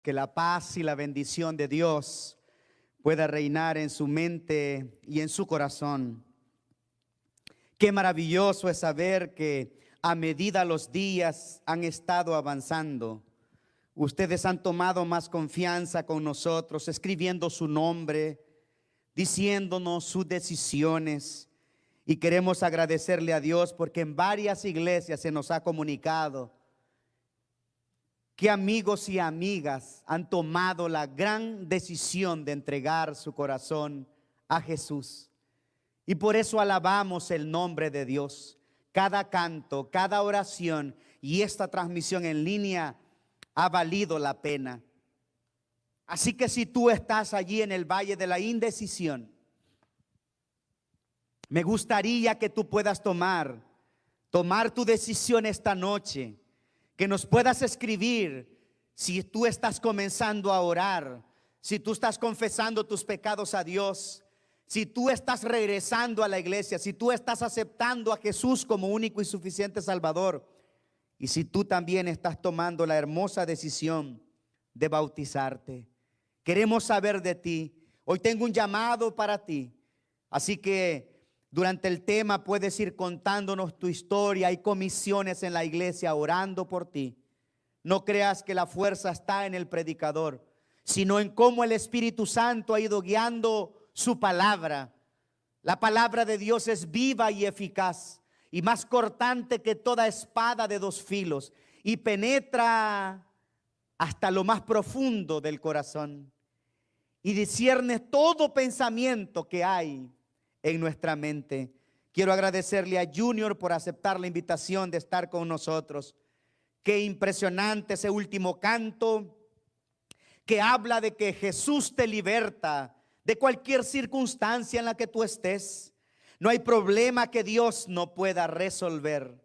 Que la paz y la bendición de Dios pueda reinar en su mente y en su corazón. Qué maravilloso es saber que a medida los días han estado avanzando, ustedes han tomado más confianza con nosotros, escribiendo su nombre, diciéndonos sus decisiones. Y queremos agradecerle a Dios porque en varias iglesias se nos ha comunicado que amigos y amigas han tomado la gran decisión de entregar su corazón a Jesús. Y por eso alabamos el nombre de Dios. Cada canto, cada oración y esta transmisión en línea ha valido la pena. Así que si tú estás allí en el valle de la indecisión, me gustaría que tú puedas tomar tu decisión esta noche. Que nos puedas escribir si tú estás comenzando a orar, si tú estás confesando tus pecados a Dios, si tú estás regresando a la iglesia, si tú estás aceptando a Jesús como único y suficiente Salvador, y si tú también estás tomando la hermosa decisión de bautizarte. Queremos saber de ti. Hoy tengo un llamado para ti, así que durante el tema puedes ir contándonos tu historia. Hay comisiones en la iglesia orando por ti. No creas que la fuerza está en el predicador, sino en cómo el Espíritu Santo ha ido guiando su palabra. La palabra de Dios es viva y eficaz y más cortante que toda espada de dos filos y penetra hasta lo más profundo del corazón y discierne todo pensamiento que hay en nuestra mente. Quiero agradecerle a Junior por aceptar la invitación de estar con nosotros. Qué impresionante ese último canto que habla de que Jesús te liberta de cualquier circunstancia en la que tú estés. No hay problema que Dios no pueda resolver.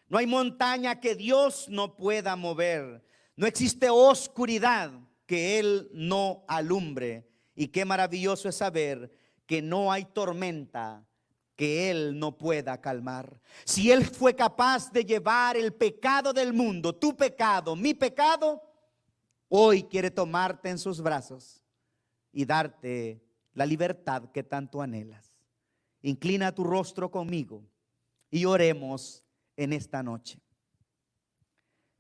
No hay montaña que Dios no pueda mover. No existe oscuridad que Él no alumbre. Y qué maravilloso es saber que no hay tormenta que Él no pueda calmar. Si Él fue capaz de llevar el pecado del mundo, tu pecado, mi pecado, hoy quiere tomarte en sus brazos y darte la libertad que tanto anhelas. Inclina tu rostro conmigo y oremos en esta noche.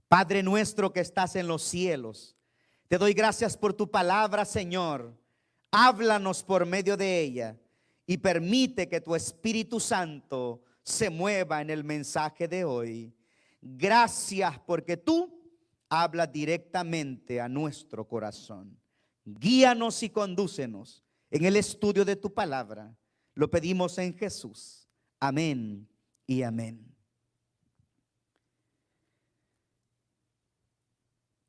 Padre nuestro que estás en los cielos, te doy gracias por tu palabra, Señor. Háblanos por medio de ella y permite que tu Espíritu Santo se mueva en el mensaje de hoy. Gracias porque tú hablas directamente a nuestro corazón. Guíanos y condúcenos en el estudio de tu palabra. Lo pedimos en Jesús. Amén y amén.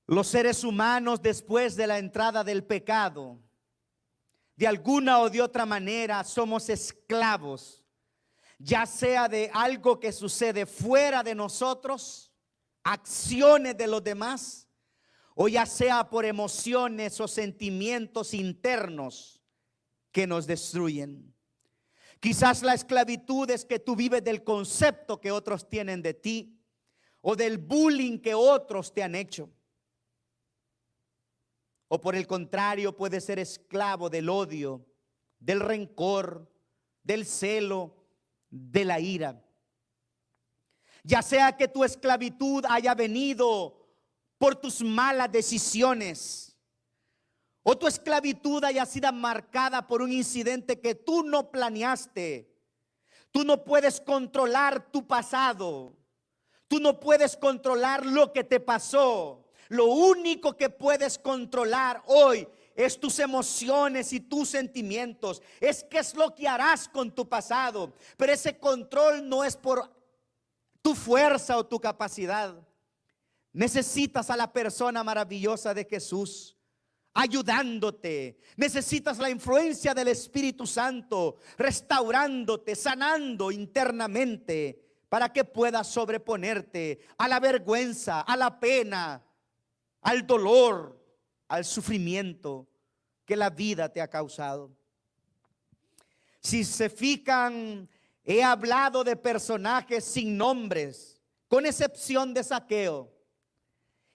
Los seres humanos, después de la entrada del pecado, de alguna o de otra manera somos esclavos, ya sea de algo que sucede fuera de nosotros, acciones de los demás, o ya sea por emociones o sentimientos internos que nos destruyen. Quizás la esclavitud es que tú vives del concepto que otros tienen de ti o del bullying que otros te han hecho. O por el contrario, puedes ser esclavo del odio, del rencor, del celo, de la ira. Ya sea que tu esclavitud haya venido por tus malas decisiones, o tu esclavitud haya sido marcada por un incidente que tú no planeaste. Tú no puedes controlar tu pasado. Tú no puedes controlar lo que te pasó. Lo único que puedes controlar hoy es tus emociones y tus sentimientos. Es qué es lo que harás con tu pasado. Pero ese control no es por tu fuerza o tu capacidad. Necesitas a la persona maravillosa de Jesús ayudándote. Necesitas la influencia del Espíritu Santo restaurándote, sanando internamente para que puedas sobreponerte a la vergüenza, a la pena, al dolor, al sufrimiento que la vida te ha causado. Si se fijan, he hablado de personajes sin nombres, con excepción de Zaqueo.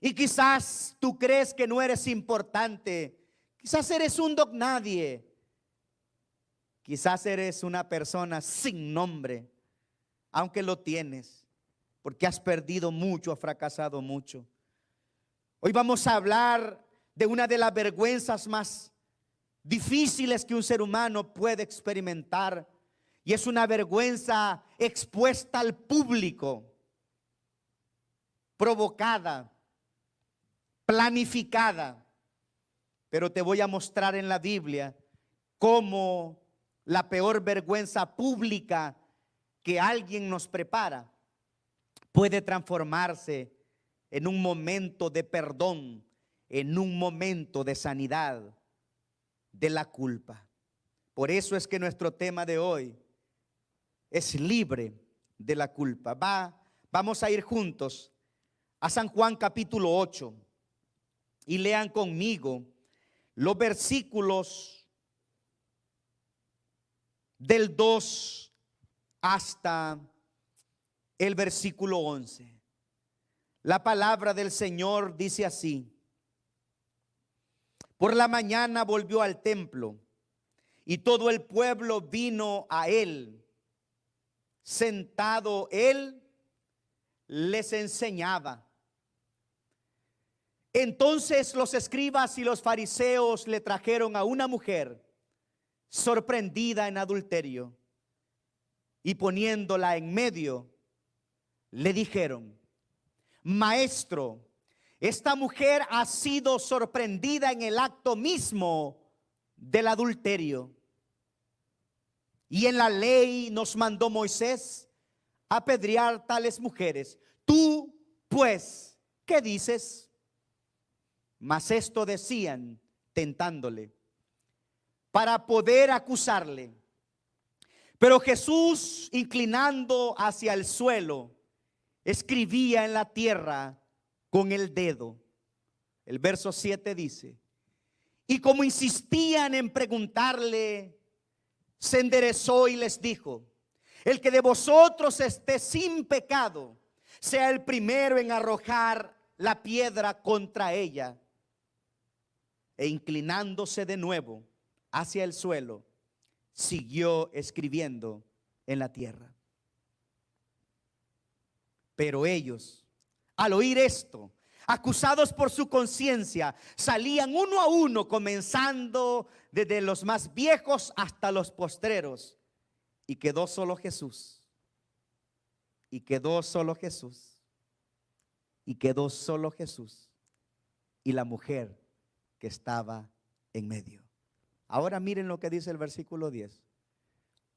Y quizás tú crees que no eres importante. Quizás eres un don nadie. Quizás eres una persona sin nombre, aunque lo tienes, porque has perdido mucho, has fracasado mucho. Hoy vamos a hablar de una de las vergüenzas más difíciles que un ser humano puede experimentar, y es una vergüenza expuesta al público, provocada, planificada. Pero te voy a mostrar en la Biblia cómo la peor vergüenza pública que alguien nos prepara puede transformarse en un momento de perdón, en un momento de sanidad de la culpa. Por eso es que nuestro tema de hoy es libre de la culpa. Vamos a ir juntos a San Juan capítulo 8 y lean conmigo los versículos del 2 hasta el versículo 11. La palabra del Señor dice así: por la mañana volvió al templo y todo el pueblo vino a él. Sentado él les enseñaba. Entonces los escribas y los fariseos le trajeron a una mujer sorprendida en adulterio, y poniéndola en medio, le dijeron: Maestro, esta mujer ha sido sorprendida en el acto mismo del adulterio. Y en la ley nos mandó Moisés apedrear tales mujeres. Tú, pues, ¿qué dices? Mas esto decían, tentándole, para poder acusarle. Pero Jesús, inclinando hacia el suelo, escribía en la tierra con el dedo. El verso 7 dice: y como insistían en preguntarle, se enderezó y les dijo: el que de vosotros esté sin pecado, sea el primero en arrojar la piedra contra ella. E inclinándose de nuevo hacia el suelo, siguió escribiendo en la tierra. Pero ellos, al oír esto, acusados por su conciencia, salían uno a uno, comenzando desde los más viejos hasta los postreros. Y quedó solo Jesús. Y quedó solo Jesús. Y quedó solo Jesús. Y la mujer que estaba en medio. Ahora miren lo que dice el versículo 10.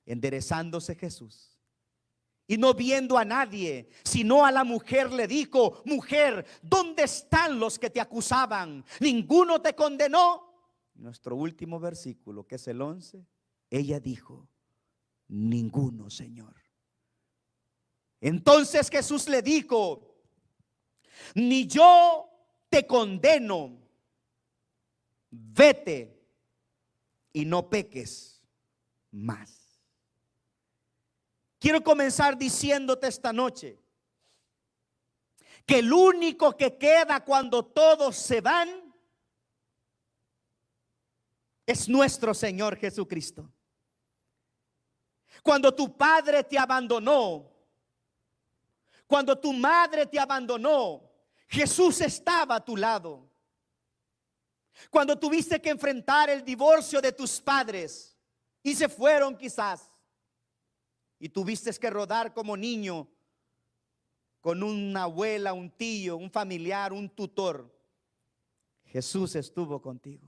Enderezándose Jesús, y no viendo a nadie, sino a la mujer, le dijo: mujer, ¿dónde están los que te acusaban? ¿Ninguno te condenó? Nuestro último versículo, que es el 11, ella dijo: ninguno, Señor. Entonces Jesús le dijo: ni yo te condeno, vete y no peques más. Quiero comenzar diciéndote esta noche que el único que queda cuando todos se van es nuestro Señor Jesucristo. Cuando tu padre te abandonó, cuando tu madre te abandonó, Jesús estaba a tu lado. Cuando tuviste que enfrentar el divorcio de tus padres y se fueron quizás, y tuviste que rodar como niño con una abuela, un tío, un familiar, un tutor, Jesús estuvo contigo.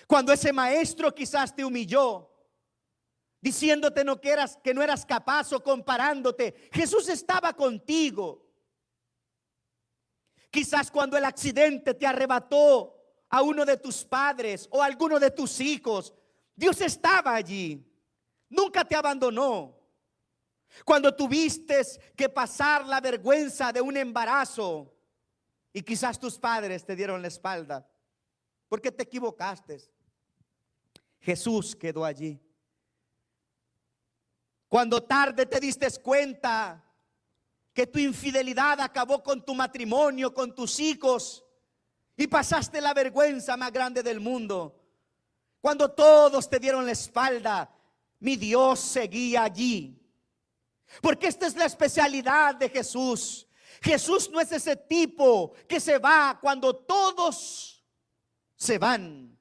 Cuando ese maestro quizás te humilló, diciéndote que no eras capaz, o comparándote, Jesús estaba contigo. Quizás cuando el accidente te arrebató a uno de tus padres o a alguno de tus hijos, Dios estaba allí. Nunca te abandonó. Cuando tuviste que pasar la vergüenza de un embarazo y quizás tus padres te dieron la espalda porque te equivocaste, Jesús quedó allí. Cuando tarde te diste cuenta que tu infidelidad acabó con tu matrimonio, con tus hijos, y pasaste la vergüenza más grande del mundo. Cuando todos te dieron la espalda, mi Dios seguía allí. Porque esta es la especialidad de Jesús. Jesús no es ese tipo que se va cuando todos se van.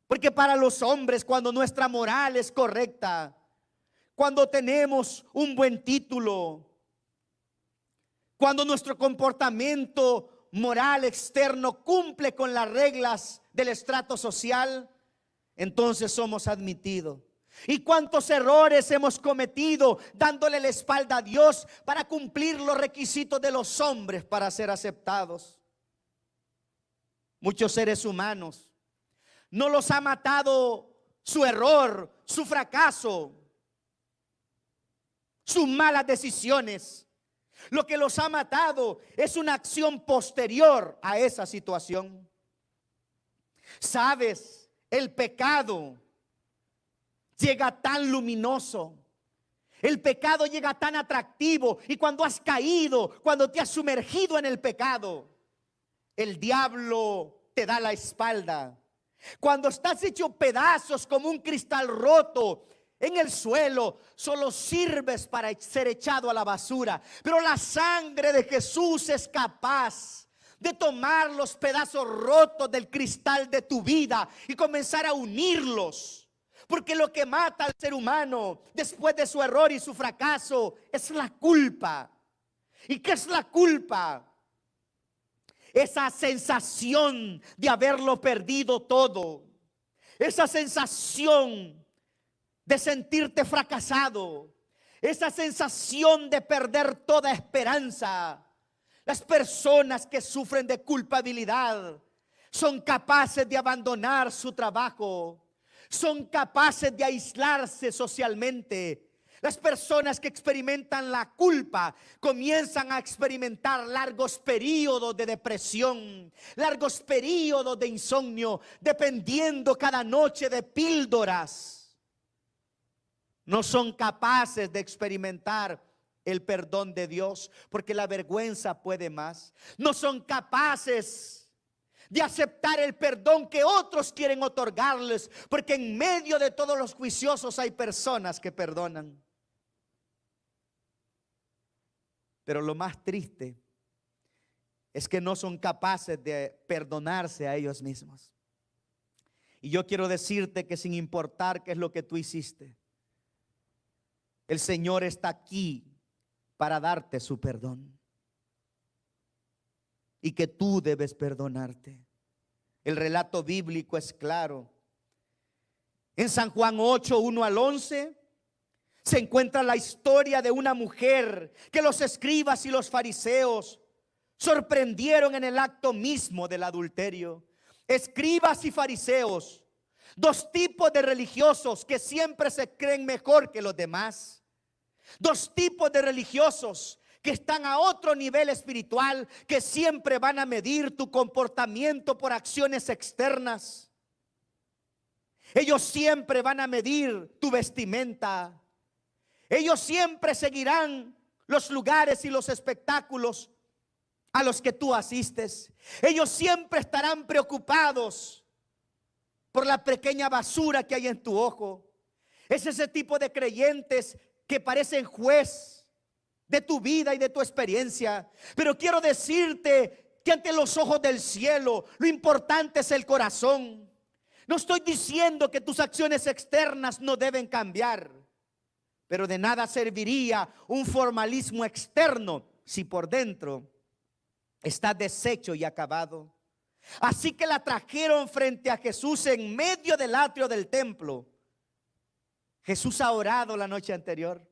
Porque para los hombres, cuando nuestra moral es correcta, cuando tenemos un buen título, cuando nuestro comportamiento moral externo cumple con las reglas del estrato social, entonces somos admitidos. ¿Y cuántos errores hemos cometido dándole la espalda a Dios para cumplir los requisitos de los hombres para ser aceptados? Muchos seres humanos no los ha matado su error, su fracaso, sus malas decisiones. Lo que los ha matado es una acción posterior a esa situación. ¿Sabes? El pecado llega tan luminoso. El pecado llega tan atractivo. Y cuando has caído, cuando te has sumergido en el pecado, el diablo te da la espalda. Cuando estás hecho pedazos como un cristal roto en el suelo, solo sirves para ser echado a la basura. Pero la sangre de Jesús es capaz de tomar los pedazos rotos del cristal de tu vida y comenzar a unirlos. Porque lo que mata al ser humano después de su error y su fracaso es la culpa. ¿Y qué es la culpa? Esa sensación de haberlo perdido todo. Esa sensación de sentirte fracasado. Esa sensación de perder toda esperanza. Las personas que sufren de culpabilidad son capaces de abandonar su trabajo. Son capaces de aislarse socialmente. Las personas que experimentan la culpa comienzan a experimentar largos periodos de depresión, largos periodos de insomnio, dependiendo cada noche de píldoras. No son capaces de experimentar el perdón de Dios porque la vergüenza puede más. No son capaces de aceptar el perdón que otros quieren otorgarles, porque en medio de todos los juiciosos hay personas que perdonan. Pero lo más triste es que no son capaces de perdonarse a ellos mismos. Y yo quiero decirte que sin importar qué es lo que tú hiciste, el Señor está aquí para darte su perdón. Y que tú debes perdonarte. El relato bíblico es claro. En San Juan 8, 1 al 11, se encuentra la historia de una mujer que los escribas y los fariseos sorprendieron en el acto mismo del adulterio. Escribas y fariseos, dos tipos de religiosos que siempre se creen mejor que los demás. Dos tipos de religiosos que están a otro nivel espiritual, que siempre van a medir tu comportamiento por acciones externas. Ellos siempre van a medir tu vestimenta. Ellos siempre seguirán los lugares y los espectáculos a los que tú asistes. Ellos siempre estarán preocupados por la pequeña basura que hay en tu ojo. Es ese tipo de creyentes que parecen juez de tu vida y de tu experiencia. Pero quiero decirte que ante los ojos del cielo lo importante es el corazón. No estoy diciendo que tus acciones externas no deben cambiar, pero de nada serviría un formalismo externo si por dentro está deshecho y acabado. Así que la trajeron frente a Jesús en medio del atrio del templo. Jesús ha orado la noche anterior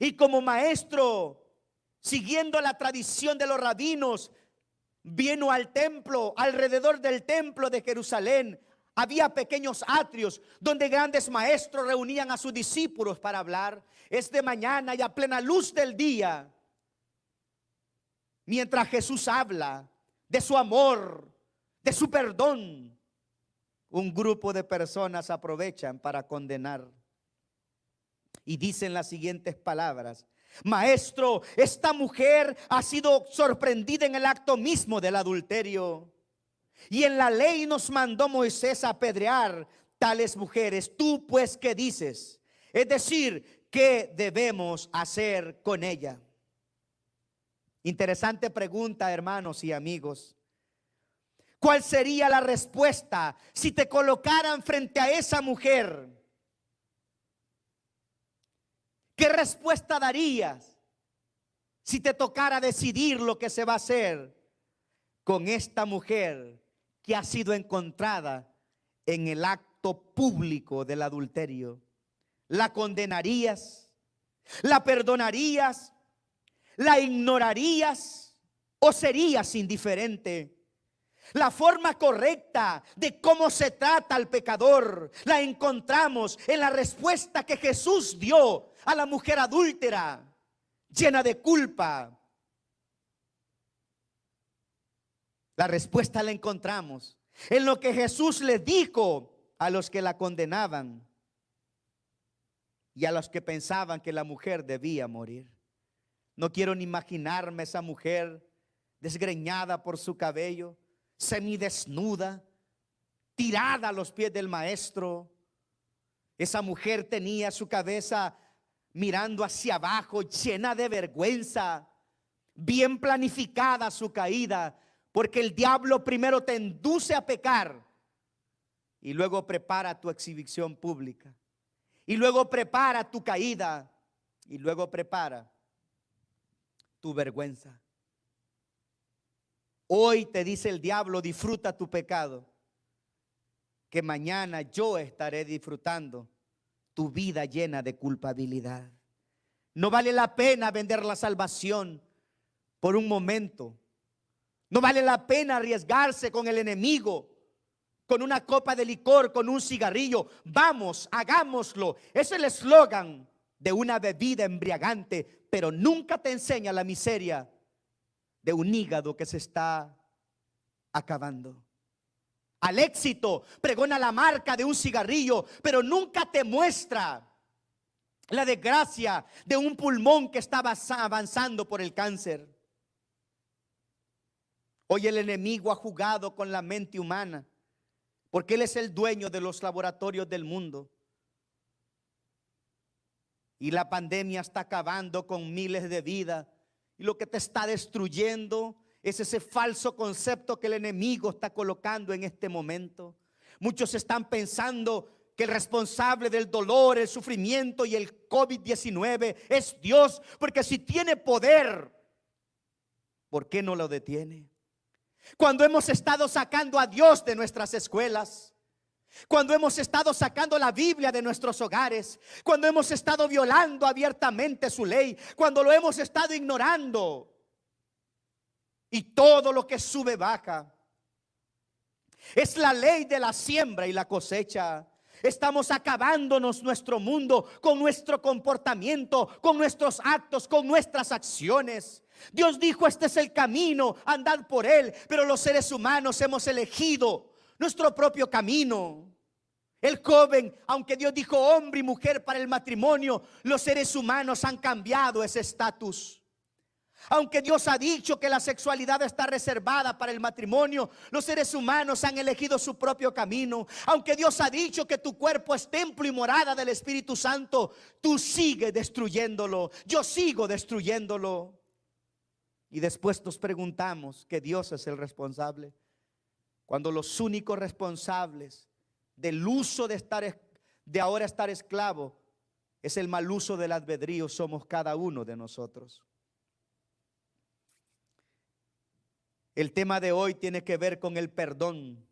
y como maestro, siguiendo la tradición de los rabinos, vino al templo. Alrededor del templo de Jerusalén había pequeños atrios donde grandes maestros reunían a sus discípulos para hablar. Es de mañana y a plena luz del día, mientras Jesús habla de su amor, de su perdón, un grupo de personas aprovechan para condenar y dicen las siguientes palabras: Maestro, esta mujer ha sido sorprendida en el acto mismo del adulterio. Y en la ley nos mandó Moisés a apedrear tales mujeres. Tú pues, ¿qué dices? Es decir, ¿qué debemos hacer con ella? Interesante pregunta, hermanos y amigos. ¿Cuál sería la respuesta si te colocaran frente a esa mujer? ¿Qué respuesta darías si te tocara decidir lo que se va a hacer con esta mujer que ha sido encontrada en el acto público del adulterio? ¿La condenarías? ¿La perdonarías? ¿La ignorarías? ¿O serías indiferente? La forma correcta de cómo se trata al pecador la encontramos en la respuesta que Jesús dio a la mujer adúltera, llena de culpa. La respuesta la encontramos en lo que Jesús le dijo a los que la condenaban y a los que pensaban que la mujer debía morir. No quiero ni imaginarme esa mujer desgreñada por su cabello, semidesnuda, tirada a los pies del maestro. Esa mujer tenía su cabeza mirando hacia abajo, llena de vergüenza, bien planificada su caída, porque el diablo primero te induce a pecar y luego prepara tu exhibición pública, y luego prepara tu caída, y luego prepara tu vergüenza. Hoy te dice el diablo: disfruta tu pecado, que mañana yo estaré disfrutando tu vida llena de culpabilidad. No vale la pena vender la salvación por un momento. No vale la pena arriesgarse con el enemigo, con una copa de licor, con un cigarrillo. Vamos, hagámoslo. Es el eslogan de una bebida embriagante, pero nunca te enseña la miseria de un hígado que se está acabando. Al éxito pregona la marca de un cigarrillo, pero nunca te muestra la desgracia de un pulmón que está avanzando por el cáncer. Hoy el enemigo ha jugado con la mente humana, porque él es el dueño de los laboratorios del mundo. Y la pandemia está acabando con miles de vidas. Y lo que te está destruyendo es ese falso concepto que el enemigo está colocando en este momento. Muchos están pensando que el responsable del dolor, el sufrimiento y el COVID-19 es Dios, porque si tiene poder, ¿por qué no lo detiene? Cuando hemos estado sacando a Dios de nuestras escuelas, cuando hemos estado sacando la Biblia de nuestros hogares, cuando hemos estado violando abiertamente su ley, cuando lo hemos estado ignorando, y todo lo que sube baja. Es la ley de la siembra y la cosecha. Estamos acabándonos nuestro mundo con nuestro comportamiento, con nuestros actos, con nuestras acciones. Dios dijo: este es el camino, andad por él. Pero los seres humanos hemos elegido nuestro propio camino. El joven, aunque Dios dijo hombre y mujer para el matrimonio, los seres humanos han cambiado ese estatus. Aunque Dios ha dicho que la sexualidad está reservada para el matrimonio, los seres humanos han elegido su propio camino. Aunque Dios ha dicho que tu cuerpo es templo y morada del Espíritu Santo, tú sigues destruyéndolo. Yo sigo destruyéndolo. Y después nos preguntamos que Dios es el responsable, cuando los únicos responsables del uso de ahora estar esclavo es el mal uso del albedrío, somos cada uno de nosotros. El tema de hoy tiene que ver con el perdón,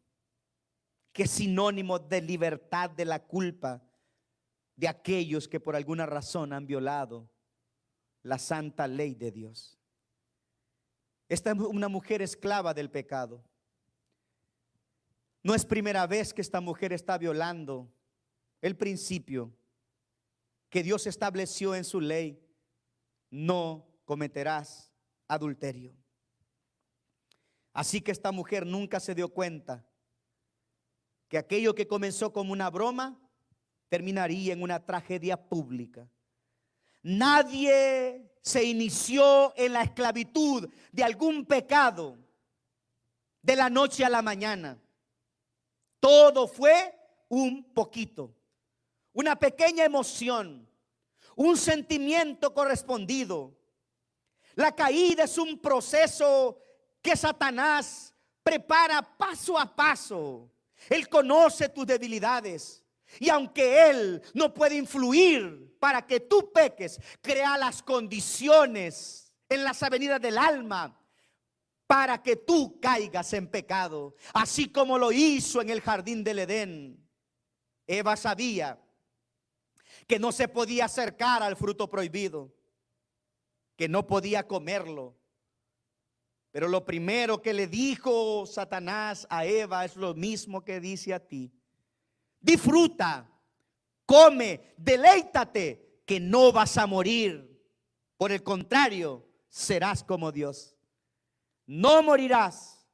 que es sinónimo de libertad de la culpa de aquellos que por alguna razón han violado la santa ley de Dios. Esta es una mujer esclava del pecado. No es primera vez que esta mujer está violando el principio que Dios estableció en su ley: no cometerás adulterio. Así que esta mujer nunca se dio cuenta que aquello que comenzó como una broma terminaría en una tragedia pública. Nadie se inició en la esclavitud de algún pecado de la noche a la mañana. Todo fue un poquito, una pequeña emoción, un sentimiento correspondido. La caída es un proceso que Satanás prepara paso a paso. Él conoce tus debilidades y aunque Él no puede influir para que tú peques, crea las condiciones en las avenidas del alma para que tú caigas en pecado, así como lo hizo en el jardín del Edén. Eva sabía que no se podía acercar al fruto prohibido, que no podía comerlo. Pero lo primero que le dijo Satanás a Eva es lo mismo que dice a ti: disfruta, come, deleítate, que no vas a morir. Por el contrario, serás como Dios. No morirás.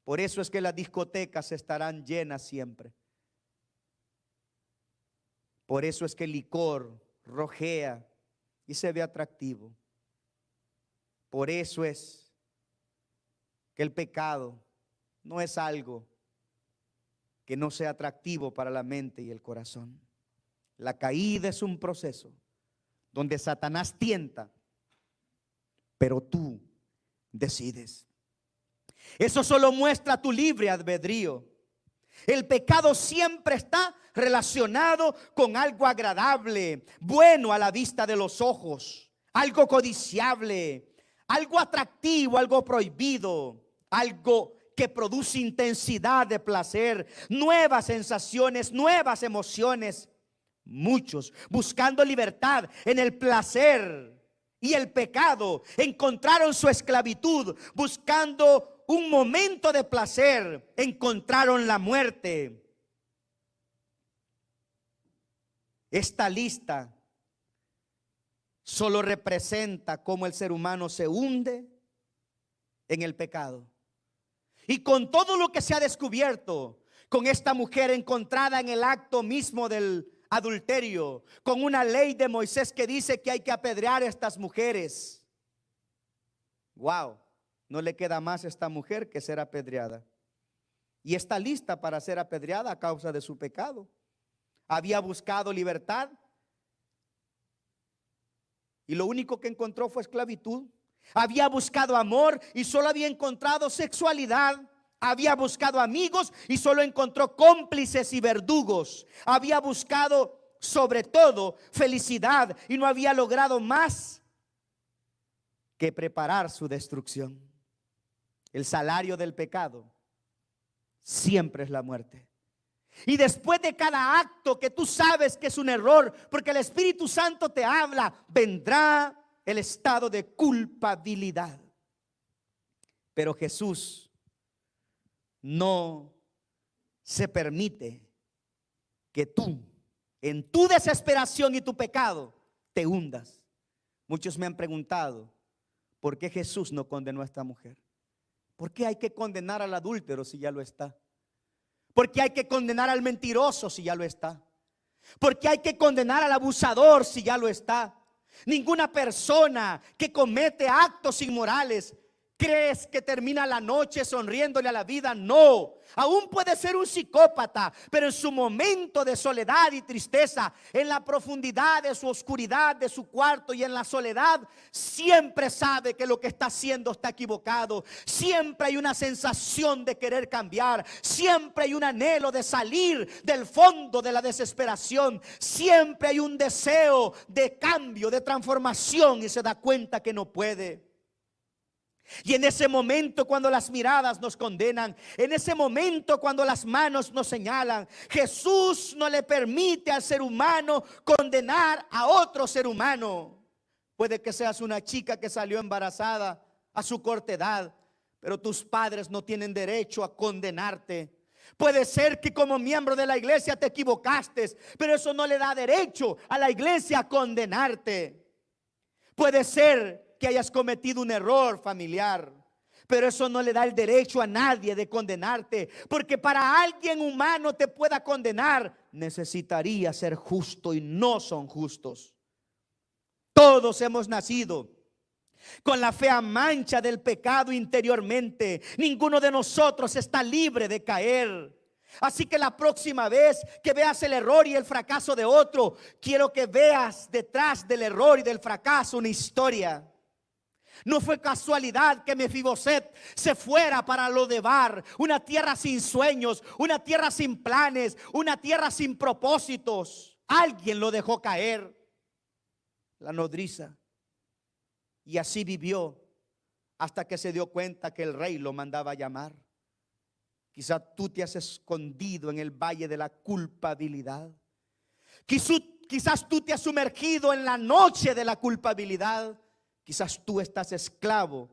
Por eso es que las discotecas estarán llenas siempre. Por eso es que el licor rojea y se ve atractivo. Por eso es que el pecado no es algo que no sea atractivo para la mente y el corazón. La caída es un proceso donde Satanás tienta, pero tú decides. Eso solo muestra tu libre albedrío. El pecado siempre está relacionado con algo agradable, bueno a la vista de los ojos, algo codiciable, algo atractivo, algo prohibido, algo que produce intensidad de placer, nuevas sensaciones, nuevas emociones. Muchos, buscando libertad en el placer y el pecado, encontraron su esclavitud. Buscando un momento de placer, encontraron la muerte. Esta lista solo representa cómo el ser humano se hunde en el pecado. Y con todo lo que se ha descubierto, con esta mujer encontrada en el acto mismo del adulterio, con una ley de Moisés que dice que hay que apedrear a estas mujeres. Wow, no le queda más a esta mujer que ser apedreada. Y está lista para ser apedreada a causa de su pecado. Había buscado libertad y lo único que encontró fue esclavitud. Había buscado amor y solo había encontrado sexualidad. Había buscado amigos y solo encontró cómplices y verdugos. Había buscado sobre todo felicidad y no había logrado más que preparar su destrucción. El salario del pecado siempre es la muerte. Y después de cada acto que tú sabes que es un error, porque el Espíritu Santo te habla, vendrá el estado de culpabilidad. Pero Jesús no se permite que tú, en tu desesperación y tu pecado, te hundas. Muchos me han preguntado, ¿por qué Jesús no condenó a esta mujer? ¿Por qué hay que condenar al adúltero si ya lo está? ¿Por qué hay que condenar al mentiroso si ya lo está? ¿Por qué hay que condenar al abusador si ya lo está? Ninguna persona que comete actos inmorales ¿crees que termina la noche sonriéndole a la vida? No, aún puede ser un psicópata, pero en su momento de soledad y tristeza, en la profundidad de su oscuridad, de su cuarto y en la soledad, siempre sabe que lo que está haciendo está equivocado. Siempre hay una sensación de querer cambiar, siempre hay un anhelo de salir del fondo de la desesperación, siempre hay un deseo de cambio, de transformación, y se da cuenta que no puede. Y en ese momento, cuando las miradas nos condenan, en ese momento cuando las manos nos señalan, Jesús no le permite al ser humano condenar a otro ser humano. Puede que seas una chica que salió embarazada a su corta edad, pero tus padres no tienen derecho a condenarte. Puede ser que como miembro de la iglesia te equivocaste, pero eso no le da derecho a la iglesia a condenarte. Puede ser que hayas cometido un error familiar, pero eso no le da el derecho a nadie de condenarte, porque para alguien humano te pueda condenar, necesitaría ser justo y no son justos. Todos hemos nacido con la fea mancha del pecado interiormente. Ninguno de nosotros está libre de caer. Así que la próxima vez que veas el error y el fracaso de otro, quiero que veas detrás del error y del fracaso una historia. No fue casualidad que Mefiboset se fuera para Lodebar, una tierra sin sueños, una tierra sin planes, una tierra sin propósitos. Alguien lo dejó caer, la nodriza. Y así vivió hasta que se dio cuenta que el rey lo mandaba a llamar. Quizá tú te has escondido en el valle de la culpabilidad. Quizás tú te has sumergido en la noche de la culpabilidad. Quizás tú estás esclavo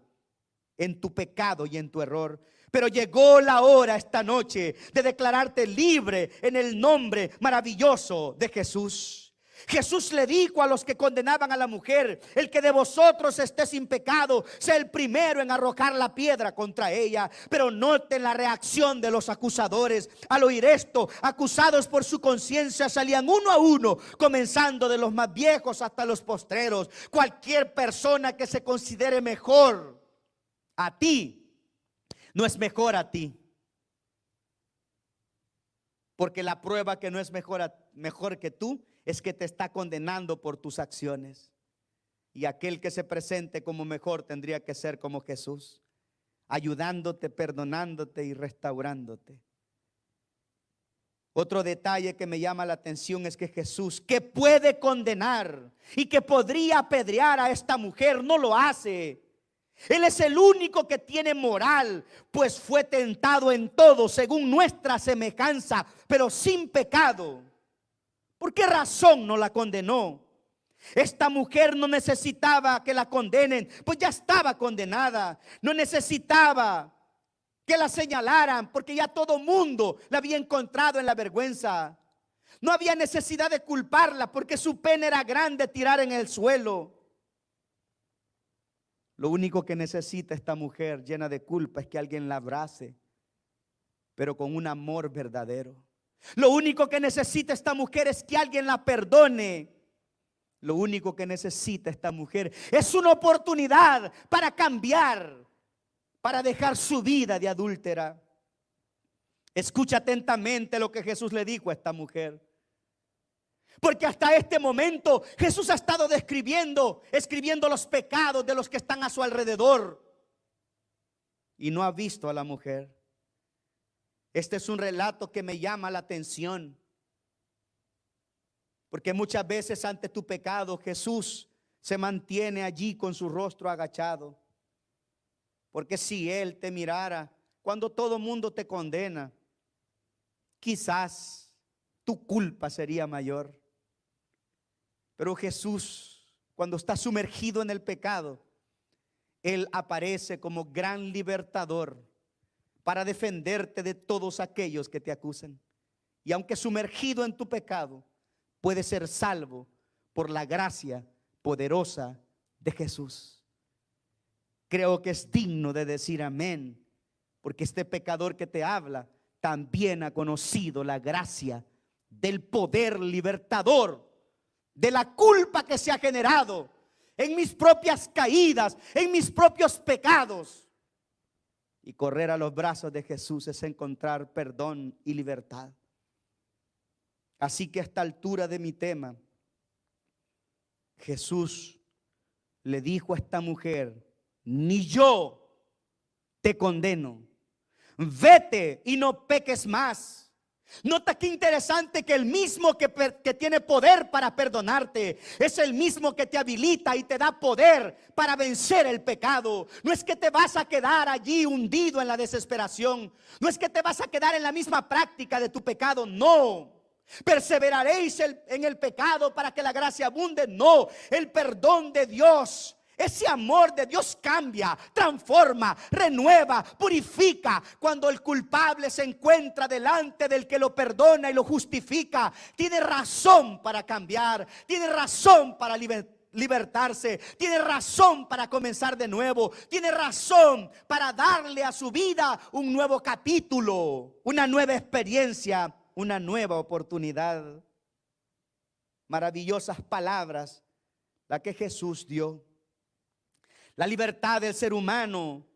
en tu pecado y en tu error. Pero llegó la hora esta noche de declararte libre en el nombre maravilloso de Jesús. Jesús le dijo a los que condenaban a la mujer: el que de vosotros esté sin pecado, sea el primero en arrojar la piedra contra ella. Pero noten la reacción de los acusadores. Al oír esto, acusados por su conciencia, salían uno a uno, comenzando de los más viejos hasta los postreros. Cualquier persona que se considere mejor a ti, no es mejor a ti. Porque la prueba que no es mejor que tú es que te está condenando por tus acciones. Y aquel que se presente como mejor tendría que ser como Jesús, ayudándote, perdonándote y restaurándote. Otro detalle que me llama la atención es que Jesús, que puede condenar y que podría apedrear a esta mujer, no lo hace. Él es el único que tiene moral, pues fue tentado en todo según nuestra semejanza, pero sin pecado. ¿Por qué razón no la condenó? Esta mujer no necesitaba que la condenen, pues ya estaba condenada. No necesitaba que la señalaran, porque ya todo mundo la había encontrado en la vergüenza. No había necesidad de culparla, porque su pena era grande tirar en el suelo. Lo único que necesita esta mujer llena de culpa es que alguien la abrace, pero con un amor verdadero. Lo único que necesita esta mujer es que alguien la perdone. Lo único que necesita esta mujer es una oportunidad para cambiar, para dejar su vida de adúltera. Escucha atentamente lo que Jesús le dijo a esta mujer. Porque hasta este momento Jesús ha estado escribiendo los pecados de los que están a su alrededor. Y no ha visto a la mujer. Este es un relato que me llama la atención. Porque muchas veces ante tu pecado Jesús se mantiene allí con su rostro agachado. Porque si Él te mirara cuando todo mundo te condena, quizás tu culpa sería mayor. Pero Jesús, cuando está sumergido en el pecado, Él aparece como gran libertador para defenderte de todos aquellos que te acusan. Y aunque sumergido en tu pecado, puedes ser salvo por la gracia poderosa de Jesús. Creo que es digno de decir amén, porque este pecador que te habla también ha conocido la gracia del poder libertador, de la culpa que se ha generado en mis propias caídas, en mis propios pecados. Y correr a los brazos de Jesús es encontrar perdón y libertad. Así que a esta altura de mi tema, Jesús le dijo a esta mujer: ni yo te condeno, vete y no peques más. Nota qué interesante que el mismo que tiene poder para perdonarte es el mismo que te habilita y te da poder para vencer el pecado. No es que te vas a quedar allí hundido en la desesperación. No es que te vas a quedar en la misma práctica de tu pecado. No. ¿Perseveraréis en el pecado para que la gracia abunde? No. El perdón de Dios, ese amor de Dios cambia, transforma, renueva, purifica. Cuando el culpable se encuentra delante del que lo perdona y lo justifica, tiene razón para cambiar, tiene razón para libertarse, tiene razón para comenzar de nuevo, tiene razón para darle a su vida un nuevo capítulo, una nueva experiencia, una nueva oportunidad. Maravillosas palabras la que Jesús dio. La libertad del ser humano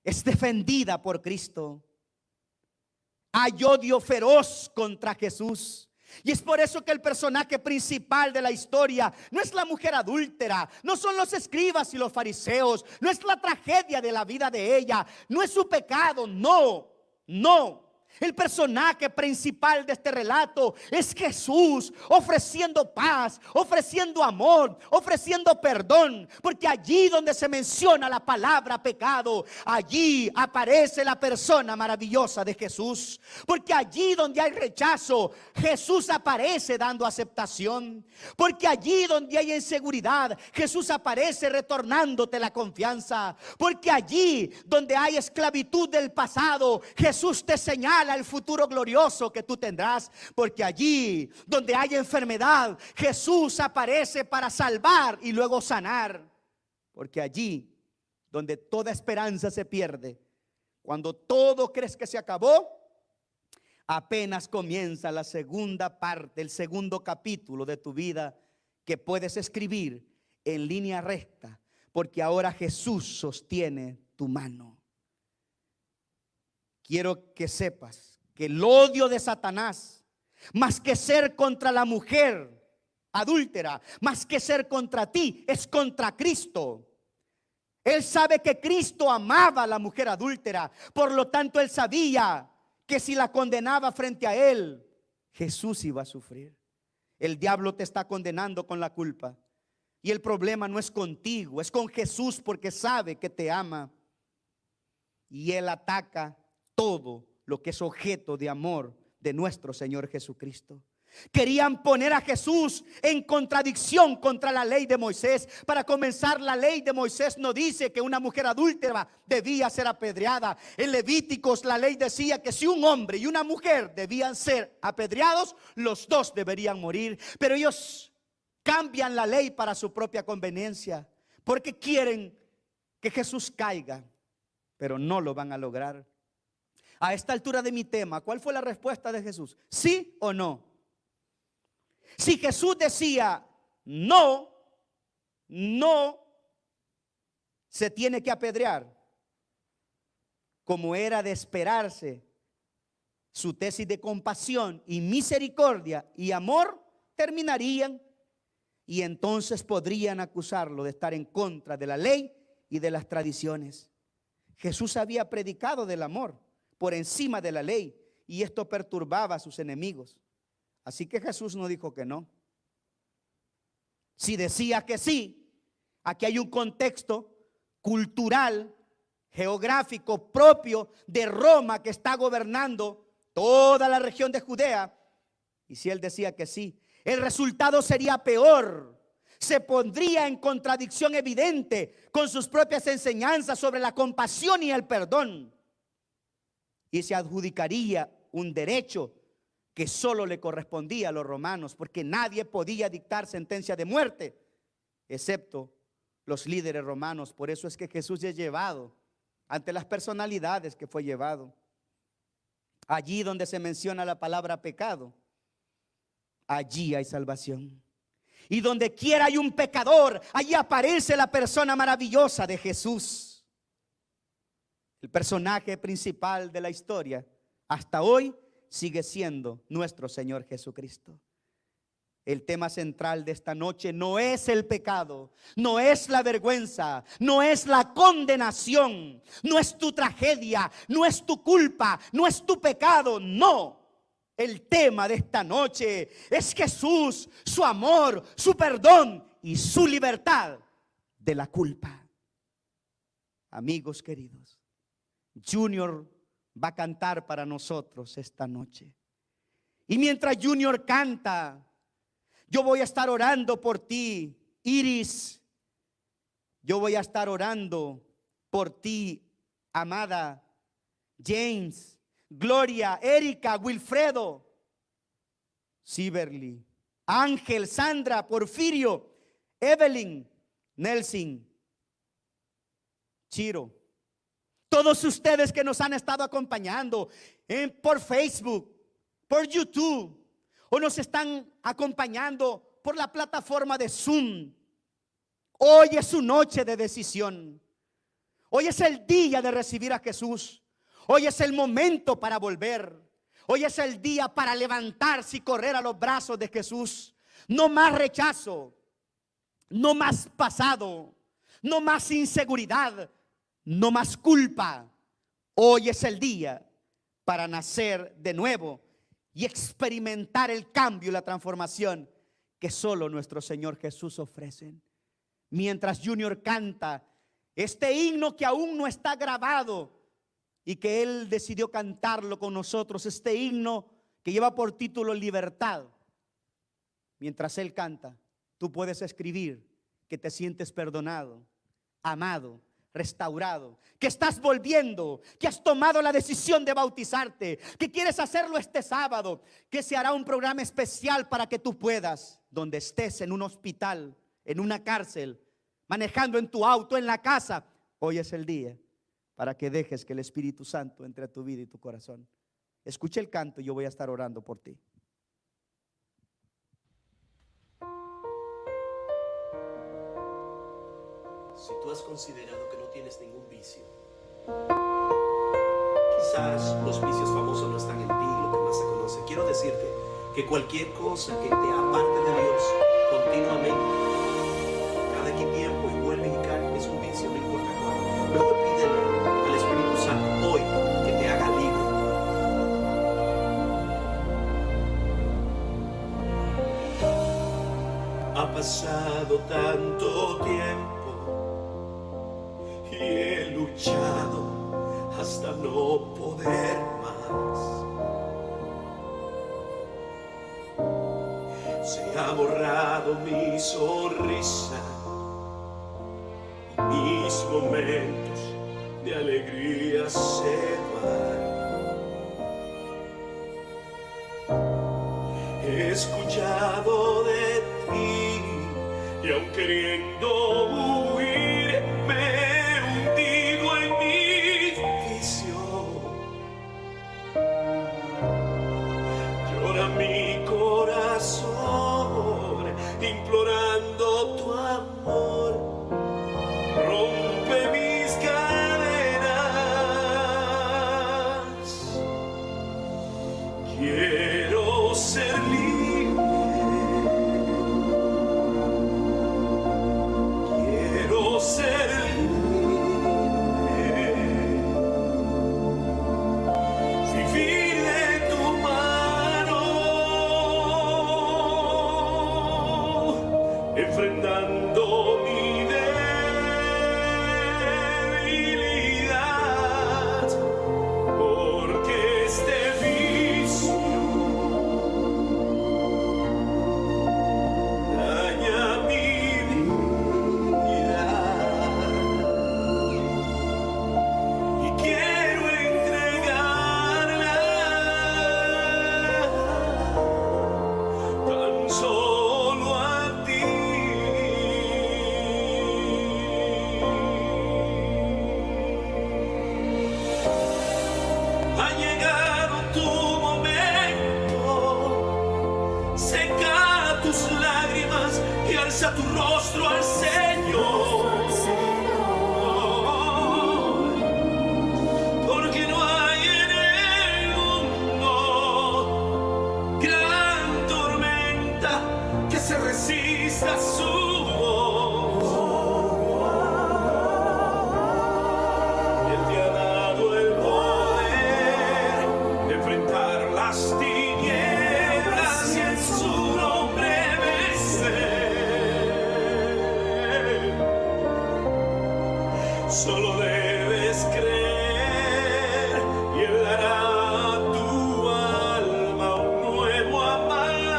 es defendida por Cristo. Hay odio feroz contra Jesús. Y es por eso que el personaje principal de la historia no es la mujer adúltera, no son los escribas y los fariseos, no es la tragedia de la vida de ella, no es su pecado, no. El personaje principal de este relato es Jesús ofreciendo paz, ofreciendo amor, ofreciendo perdón. Porque allí donde se menciona la palabra pecado, allí aparece la persona maravillosa de Jesús. Porque allí donde hay rechazo, Jesús aparece dando aceptación. Porque allí donde hay inseguridad, Jesús aparece retornándote la confianza. Porque allí donde hay esclavitud del pasado, Jesús te señala el futuro glorioso que tú tendrás. Porque allí donde hay enfermedad, Jesús aparece para salvar y luego sanar. Porque allí donde toda esperanza se pierde, cuando todo crees que se acabó, apenas comienza la segunda parte, el segundo capítulo de tu vida, que puedes escribir en línea recta, porque ahora Jesús sostiene tu mano. Quiero que sepas que el odio de Satanás, más que ser contra la mujer adúltera, más que ser contra ti, es contra Cristo. Él sabe que Cristo amaba a la mujer adúltera, por lo tanto él sabía que si la condenaba frente a él, Jesús iba a sufrir. El diablo te está condenando con la culpa, y el problema no es contigo, es con Jesús, porque sabe que te ama. Y él ataca todo lo que es objeto de amor de nuestro Señor Jesucristo. Querían poner a Jesús en contradicción contra la ley de Moisés. Para comenzar, la ley de Moisés no dice que una mujer adúltera debía ser apedreada. En Levíticos la ley decía que si un hombre y una mujer debían ser apedreados, los dos deberían morir. Pero ellos cambian la ley para su propia conveniencia, porque quieren que Jesús caiga, pero no lo van a lograr. A esta altura de mi tema, ¿cuál fue la respuesta de Jesús? ¿Sí o no? Si Jesús decía no se tiene que apedrear, como era de esperarse, su tesis de compasión y misericordia y amor terminarían, y entonces podrían acusarlo de estar en contra de la ley y de las tradiciones. Jesús había predicado del amor por encima de la ley, y esto perturbaba a sus enemigos. Así que Jesús no dijo que no. Si decía que sí, aquí hay un contexto cultural, geográfico propio de Roma, que está gobernando toda la región de Judea. Y si él decía que sí, el resultado sería peor. Se pondría en contradicción evidente con sus propias enseñanzas sobre la compasión y el perdón, y se adjudicaría un derecho que solo le correspondía a los romanos, porque nadie podía dictar sentencia de muerte excepto los líderes romanos. Por eso es que Jesús es llevado ante las personalidades que fue llevado. Allí donde se menciona la palabra pecado, allí hay salvación. Y donde quiera hay un pecador, allí aparece la persona maravillosa de Jesús. El personaje principal de la historia hasta hoy sigue siendo nuestro Señor Jesucristo. El tema central de esta noche no es el pecado, no es la vergüenza, no es la condenación, no es tu tragedia, no es tu culpa, no es tu pecado, no. El tema de esta noche es Jesús, su amor, su perdón y su libertad de la culpa. Amigos queridos, Junior va a cantar para nosotros esta noche. Y mientras Junior canta, yo voy a estar orando por ti, Iris. Yo voy a estar orando por ti, amada James, Gloria, Erika, Wilfredo, Siberly, Ángel, Sandra, Porfirio, Evelyn, Nelson, Chiro. Todos ustedes que nos han estado acompañando por Facebook, por YouTube, o nos están acompañando por la plataforma de Zoom. Hoy es su noche de decisión. Hoy es el día de recibir a Jesús. Hoy es el momento para volver. Hoy es el día para levantarse y correr a los brazos de Jesús. No más rechazo, no más pasado, no más inseguridad, no más culpa. Hoy es el día para nacer de nuevo y experimentar el cambio y la transformación que solo nuestro Señor Jesús ofrece. Mientras Junior canta este himno que aún no está grabado y que él decidió cantarlo con nosotros, este himno que lleva por título Libertad. Mientras él canta, tú puedes escribir que te sientes perdonado, amado, restaurado, que estás volviendo, que has tomado la decisión de bautizarte, que quieres hacerlo este sábado, que se hará un programa especial para que tú puedas, donde estés, en un hospital, en una cárcel, manejando en tu auto, en la casa. Hoy es el día para que dejes que el Espíritu Santo entre a tu vida y tu corazón. Escucha el canto y yo voy a estar orando por ti. Si tú has considerado que no tienes ningún vicio, quizás los vicios famosos no están en ti, lo que más se conoce. Quiero decirte que cualquier cosa que te aparte de Dios continuamente, cada X tiempo, y vuelve y cae, es un vicio, no importa cuál. Luego pídele al Espíritu Santo hoy que te haga libre. Ha pasado tanto tiempo y he luchado hasta no poder más. Se ha borrado mi sonrisa y mis momentos de alegría se van. He escuchado de ti y aun queriendo huir, me he hundido en mi vicio. Llora mi corazón implorando tu amor. Rompe mis cadenas. Quiero ser libre. Enfrentando mi debilidad, porque este vicio daña mi vida y quiero entregarla tan solo a ti. Ha llegado tu momento, seca tus lágrimas y alza tu rostro al Señor, porque no hay en el mundo gran tormenta que se resista a su voz. Él te ha dado el poder de enfrentar las tinieblas y en su nombre vencer. Solo debes creer y Él dará a tu alma un nuevo amanecer.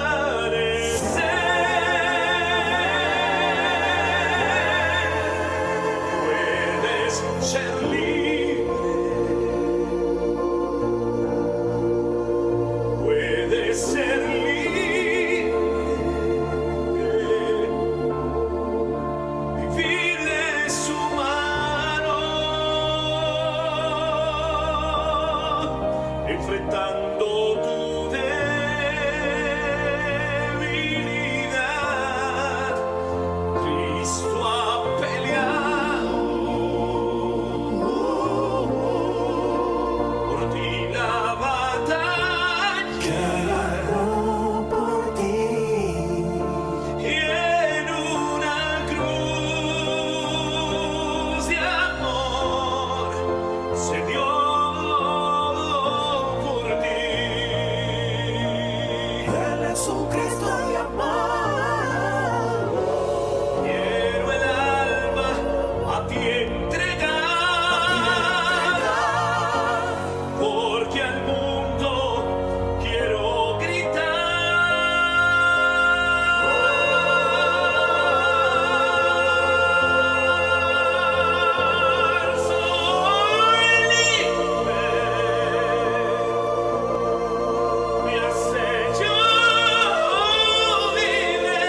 Jesucristo de amor. Quiero el alma a ti entregar, porque al mundo quiero gritar. Soy libre, me has hecho libre.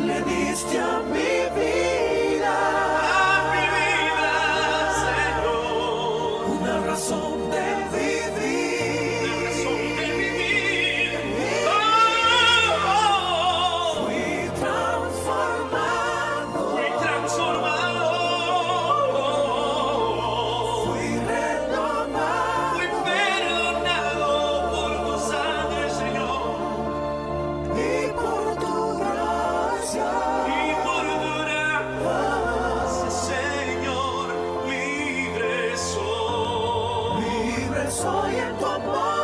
Le diste a mi vida Señor, una razón de vivir. razón de vivir. Fui transformado, Fui transformado, fui renovado fui perdonado por tu sangre, Señor, y por tu gracia. y por tu gracia, Señor, libre soy. Libre soy en tu amor.